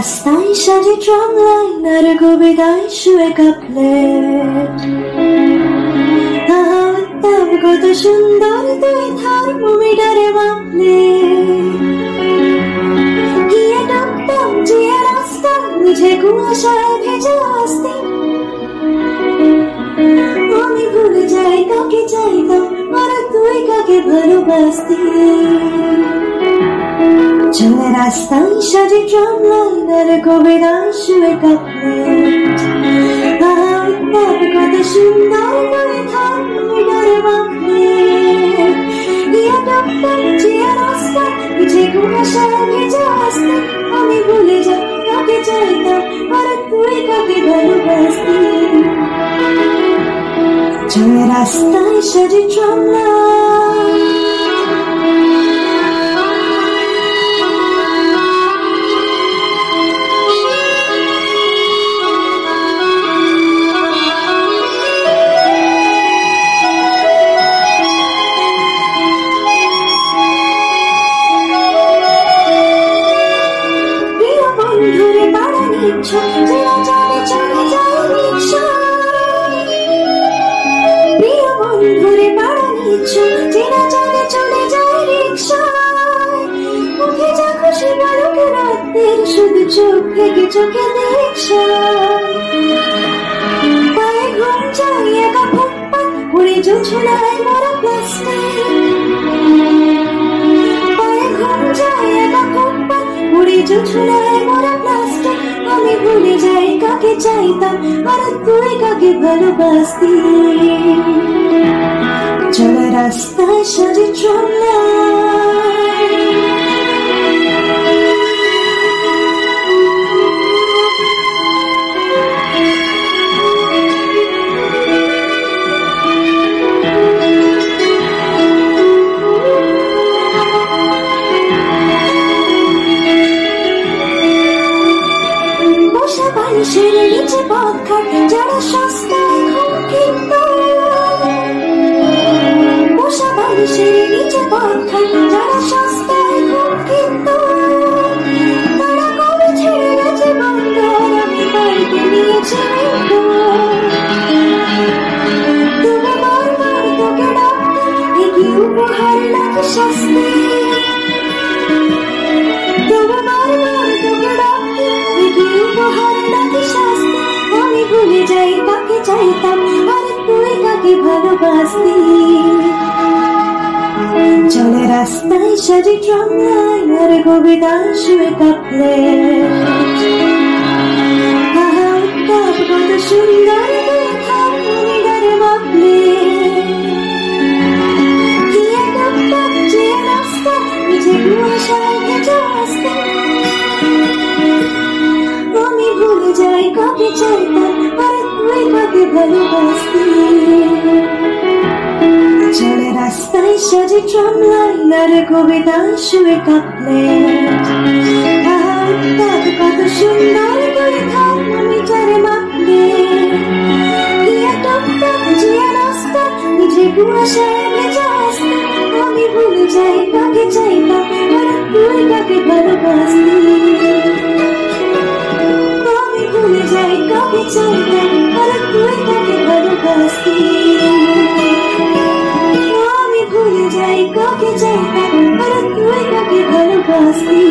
রাস্তায় সাজে tram line আর কবিতায় শুয়ে কাপলেট। উত্তম কত সুন্দর তুই থার্মোমিটারে মাপলে। গিয়ে টপটপ জিয়া রাস্তা বুঝে কুয়াশায় ভেজা আসতে। আমি ভুলে যাই কাকে চাইতাম আর তুই কাকে ভালোবাসতি। চলে রাস্তায় সাজে ট্রাম লাইন আর কবিতায় শুয়ে কাপলেট। কত সুন্দর তুই থার্মোমিটারে মাপলে। গিয়ে টপটপ জিয়া রাস্তা বুঝে কুয়াশায় ভেজা আসতে। আমি ভুলে যাই কাকে চাইতাম আর তুই কাকে ভালোবাসতি। চলে রাস্তায় সাজে ট্রাম লাইন। বন্ধুরে পাড়া নিচ্ছ জেলা যাবে চলে যায় রিক্সা। প্রিয় বন্ধুরে পাড়া নিচ্ছ জেলা যাবে চলে যায় রিক্সা। মুখে যা খুশি বলো রাতের শুধু চোখ থেকে চোখে দেখছা। পায়ে ঘুম যায় একা ফুটপাত উড়ে জোছনায় মরা প্লাস্টিক। পায়ে ঘুম যায় একা ফুটপাত উড়ে জোছনায় মরা প্লাস্টিক। আমি ভুলে যাই কাকে চাইতাম আর তুই কাকে ভালোবাসতি। চলে রাস্তায় সাজে ট্রাম লাইন। বালিশের নিচে পথ খাটে যারা সস্তায় ঘুম কিনত। বসা বালিশের নিচে পথ খাটে যারা সস্তায় ঘুম কিনত। তারা কবে ছেড়ে গেছে বন্ধর আমি বাড়িতে নিয়েছি তুমি বারবার তোকে ডাকতে কি উপহার নাকি শাস্তি। তুমি বারবার তোকে ডাকতে কি উপহার নাকি শাস্তি। আমি ভুলে যাই কাকে চাইতাম আর তুই কাকে ভালোবাসতি। চলে রাস্তায় সাজে ট্রাম লাইন আর কবিতায় শুয়ে কাপলেট। কত সুন্দর তুই থার্মোমিটারে মাপলে। গিয়ে টপটপ জিয়া রাস্তা বুঝে কুয়াশায় ভেজা আসতে। আমি ভুলে যাই কাকে চাইতাম আর তুই কাকে ভালোবাসতি। চলে রাস্তায় সাজে ট্রাম লাইন আর কবিতায় শুয়ে কাপলেট। কত সুন্দর তুই থার্মোমিটারে মাপলে। গিয়ে টপটপ জিয়া রাস্তা বুঝে কুয়াশায় ভেজা আসতে। আমি ভুলে যাই কাকে চাইতাম আর তুই কাকে ভালোবাসতি। আমি ভুলে যাই কাকে চাইতাম আর তুই কাকে ভালোবাসতি। আমি ভুলে যাই কাকে চাইতাম আর তুই কাকে ভালোবাসতি।